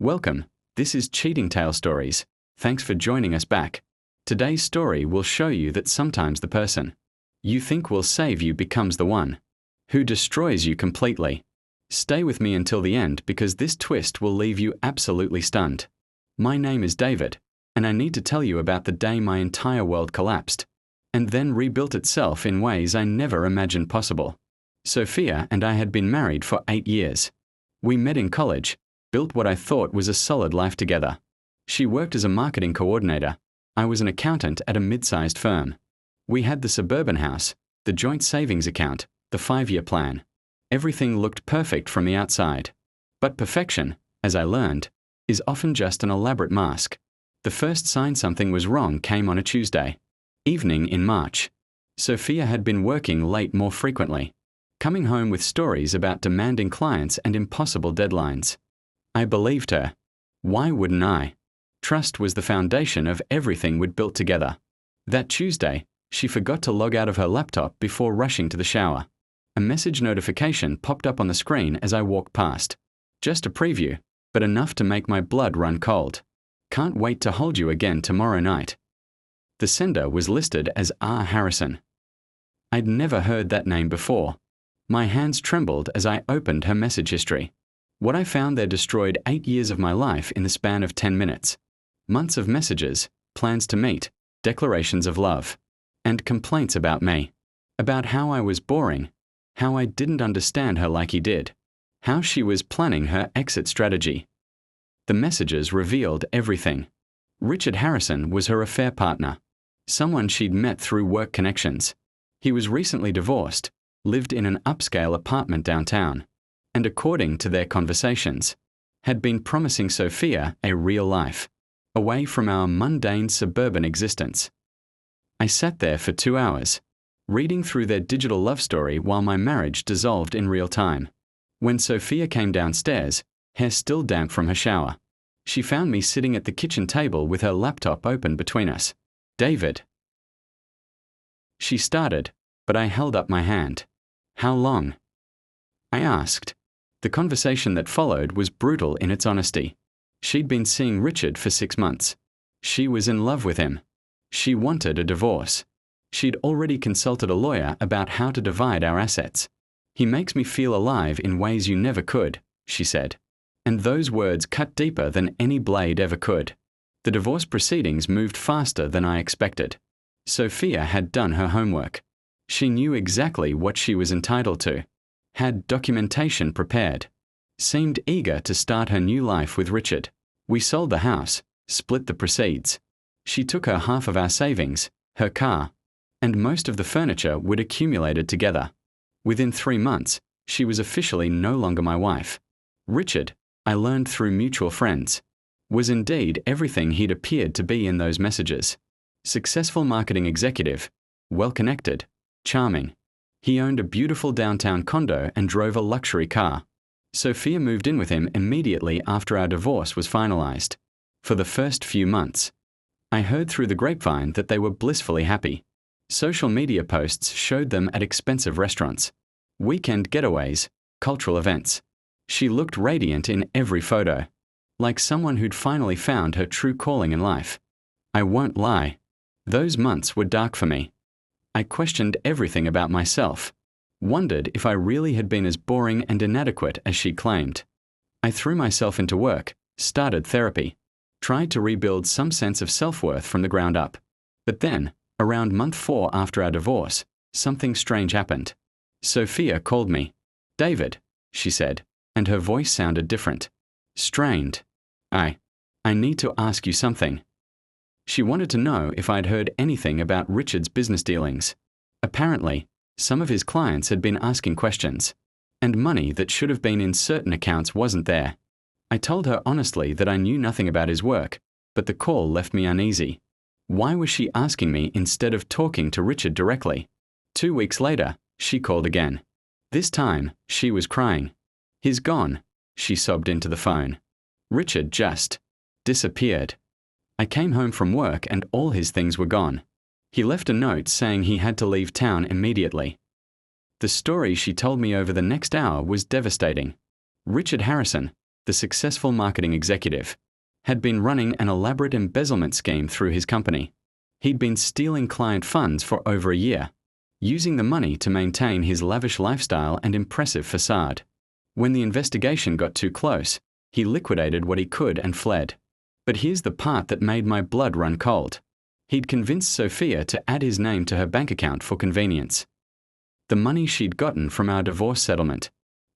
Welcome, this is Cheating Tale Stories. Thanks for joining us back. Today's story will show you that sometimes the person you think will save you becomes the one who destroys you completely. Stay with me until the end because this twist will leave you absolutely stunned. My name is David, and I need to tell you about the day my entire world collapsed and then rebuilt itself in ways I never imagined possible. Sophia and I had been married for 8 years. We met in college, built what I thought was a solid life together. She worked as a marketing coordinator. I was an accountant at a mid-sized firm. We had the suburban house, the joint savings account, the 5-year plan. Everything looked perfect from the outside. But perfection, as I learned, is often just an elaborate mask. The first sign something was wrong came on a Tuesday evening in March. Sophia had been working late more frequently, coming home with stories about demanding clients and impossible deadlines. I believed her. Why wouldn't I? Trust was the foundation of everything we'd built together. That Tuesday, she forgot to log out of her laptop before rushing to the shower. A message notification popped up on the screen as I walked past. Just a preview, but enough to make my blood run cold. Can't wait to hold you again tomorrow night. The sender was listed as R. Harrison. I'd never heard that name before. My hands trembled as I opened her message history. What I found there destroyed 8 years of my life in the span of 10 minutes. Months of messages, plans to meet, declarations of love, and complaints about me. About how I was boring, how I didn't understand her like he did, how she was planning her exit strategy. The messages revealed everything. Richard Harrison was her affair partner, someone she'd met through work connections. He was recently divorced, lived in an upscale apartment downtown, and according to their conversations, had been promising Sophia a real life, away from our mundane suburban existence. I sat there for 2 hours, reading through their digital love story while my marriage dissolved in real time. When Sophia came downstairs, hair still damp from her shower, she found me sitting at the kitchen table with her laptop open between us. David. She started, but I held up my hand. How long? I asked. The conversation that followed was brutal in its honesty. She'd been seeing Richard for 6 months. She was in love with him. She wanted a divorce. She'd already consulted a lawyer about how to divide our assets. He makes me feel alive in ways you never could, she said. And those words cut deeper than any blade ever could. The divorce proceedings moved faster than I expected. Sophia had done her homework. She knew exactly what she was entitled to, had documentation prepared, seemed eager to start her new life with Richard. We sold the house, split the proceeds. She took her half of our savings, her car, and most of the furniture we'd accumulated together. Within 3 months, she was officially no longer my wife. Richard, I learned through mutual friends, was indeed everything he'd appeared to be in those messages. Successful marketing executive, well-connected, charming. He owned a beautiful downtown condo and drove a luxury car. Sophia moved in with him immediately after our divorce was finalized. For the first few months, I heard through the grapevine that they were blissfully happy. Social media posts showed them at expensive restaurants, weekend getaways, cultural events. She looked radiant in every photo, like someone who'd finally found her true calling in life. I won't lie. Those months were dark for me. I questioned everything about myself, wondered if I really had been as boring and inadequate as she claimed. I threw myself into work, started therapy, tried to rebuild some sense of self-worth from the ground up. But then, around month 4 after our divorce, something strange happened. Sophia called me. David, she said, and her voice sounded different. Strained. I need to ask you something. She wanted to know if I'd heard anything about Richard's business dealings. Apparently, some of his clients had been asking questions, and money that should have been in certain accounts wasn't there. I told her honestly that I knew nothing about his work, but the call left me uneasy. Why was she asking me instead of talking to Richard directly? 2 weeks later, she called again. This time, she was crying. He's gone, she sobbed into the phone. Richard just disappeared. I came home from work and all his things were gone. He left a note saying he had to leave town immediately. The story she told me over the next hour was devastating. Richard Harrison, the successful marketing executive, had been running an elaborate embezzlement scheme through his company. He'd been stealing client funds for over a year, using the money to maintain his lavish lifestyle and impressive facade. When the investigation got too close, he liquidated what he could and fled. But here's the part that made my blood run cold. He'd convinced Sophia to add his name to her bank account for convenience. The money she'd gotten from our divorce settlement,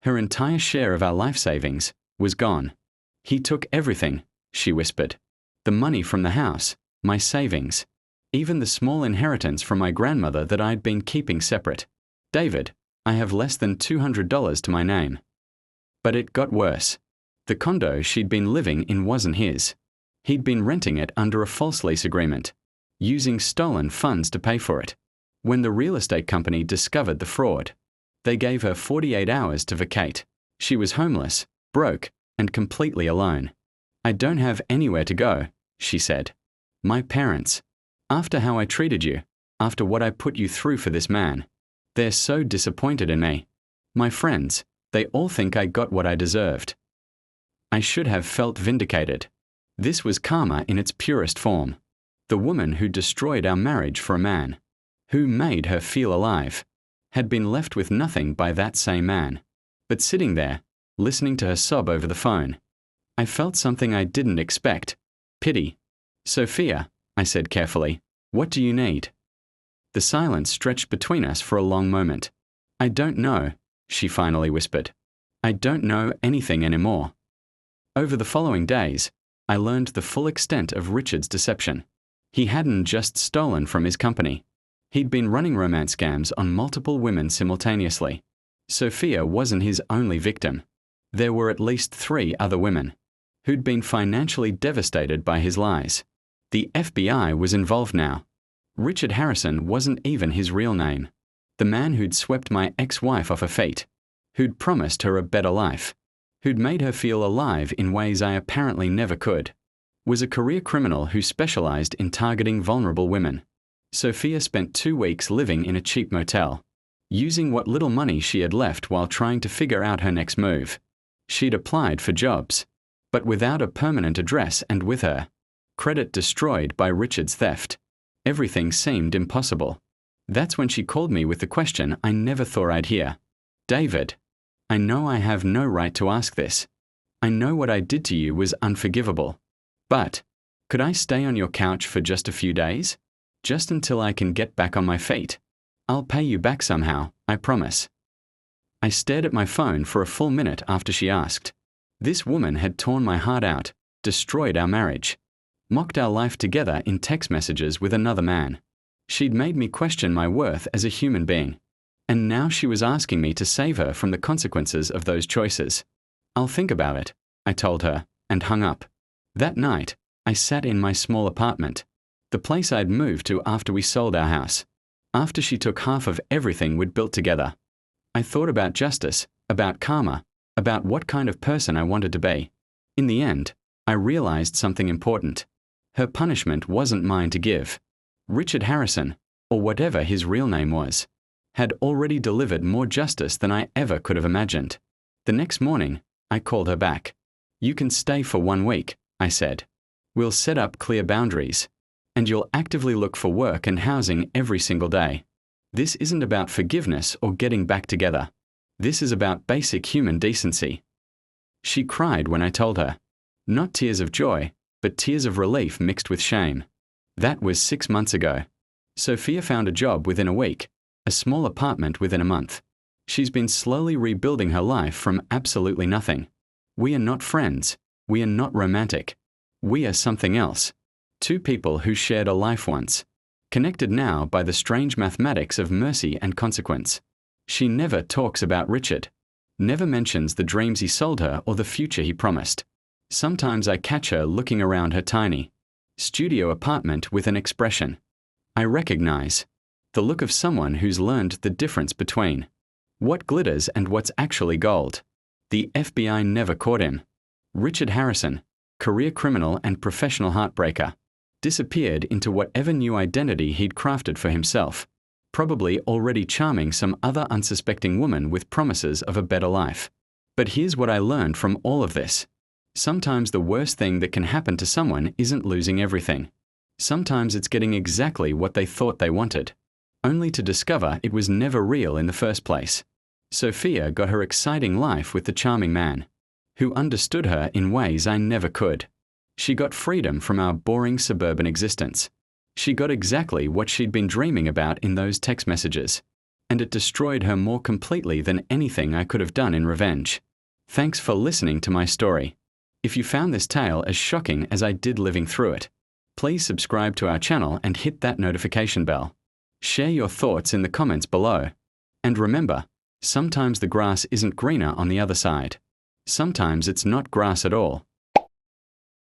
her entire share of our life savings, was gone. He took everything, she whispered. The money from the house, my savings, even the small inheritance from my grandmother that I'd been keeping separate. David, I have less than $200 to my name. But it got worse. The condo she'd been living in wasn't his. He'd been renting it under a false lease agreement, using stolen funds to pay for it. When the real estate company discovered the fraud, they gave her 48 hours to vacate. She was homeless, broke, and completely alone. I don't have anywhere to go, she said. My parents, after how I treated you, after what I put you through for this man, they're so disappointed in me. My friends, they all think I got what I deserved. I should have felt vindicated. This was karma in its purest form. The woman who destroyed our marriage for a man, who made her feel alive, had been left with nothing by that same man. But sitting there, listening to her sob over the phone, I felt something I didn't expect. Pity. Sophia, I said carefully, what do you need? The silence stretched between us for a long moment. I don't know, she finally whispered. I don't know anything anymore. Over the following days, I learned the full extent of Richard's deception. He hadn't just stolen from his company. He'd been running romance scams on multiple women simultaneously. Sophia wasn't his only victim. There were at least 3 other women who'd been financially devastated by his lies. The FBI was involved now. Richard Harrison wasn't even his real name. The man who'd swept my ex-wife off her feet, who'd promised her a better life, who'd made her feel alive in ways I apparently never could, was a career criminal who specialized in targeting vulnerable women. Sophia spent 2 weeks living in a cheap motel, using what little money she had left while trying to figure out her next move. She'd applied for jobs, but without a permanent address, and with her credit destroyed by Richard's theft, everything seemed impossible. That's when she called me with the question I never thought I'd hear. David, I know I have no right to ask this. I know what I did to you was unforgivable. But could I stay on your couch for just a few days? Just until I can get back on my feet. I'll pay you back somehow, I promise. I stared at my phone for a full minute after she asked. This woman had torn my heart out, destroyed our marriage, mocked our life together in text messages with another man. She'd made me question my worth as a human being. And now she was asking me to save her from the consequences of those choices. I'll think about it, I told her, and hung up. That night, I sat in my small apartment, the place I'd moved to after we sold our house, after she took half of everything we'd built together. I thought about justice, about karma, about what kind of person I wanted to be. In the end, I realized something important. Her punishment wasn't mine to give. Richard Harrison, or whatever his real name was, had already delivered more justice than I ever could have imagined. The next morning, I called her back. You can stay for 1 week, I said. We'll set up clear boundaries, and you'll actively look for work and housing every single day. This isn't about forgiveness or getting back together. This is about basic human decency. She cried when I told her. Not tears of joy, but tears of relief mixed with shame. That was 6 months ago. Sophia found a job within a week, a small apartment within a month. She's been slowly rebuilding her life from absolutely nothing. We are not friends. We are not romantic. We are something else. 2 people who shared a life once, connected now by the strange mathematics of mercy and consequence. She never talks about Richard, never mentions the dreams he sold her or the future he promised. Sometimes I catch her looking around her tiny studio apartment with an expression I recognize, the look of someone who's learned the difference between what glitters and what's actually gold. The FBI never caught him. Richard Harrison, career criminal and professional heartbreaker, disappeared into whatever new identity he'd crafted for himself, probably already charming some other unsuspecting woman with promises of a better life. But here's what I learned from all of this. Sometimes the worst thing that can happen to someone isn't losing everything. Sometimes it's getting exactly what they thought they wanted, only to discover it was never real in the first place. Sophia got her exciting life with the charming man, who understood her in ways I never could. She got freedom from our boring suburban existence. She got exactly what she'd been dreaming about in those text messages, and it destroyed her more completely than anything I could have done in revenge. Thanks for listening to my story. If you found this tale as shocking as I did living through it, please subscribe to our channel and hit that notification bell. Share your thoughts in the comments below. And remember, sometimes the grass isn't greener on the other side. Sometimes it's not grass at all.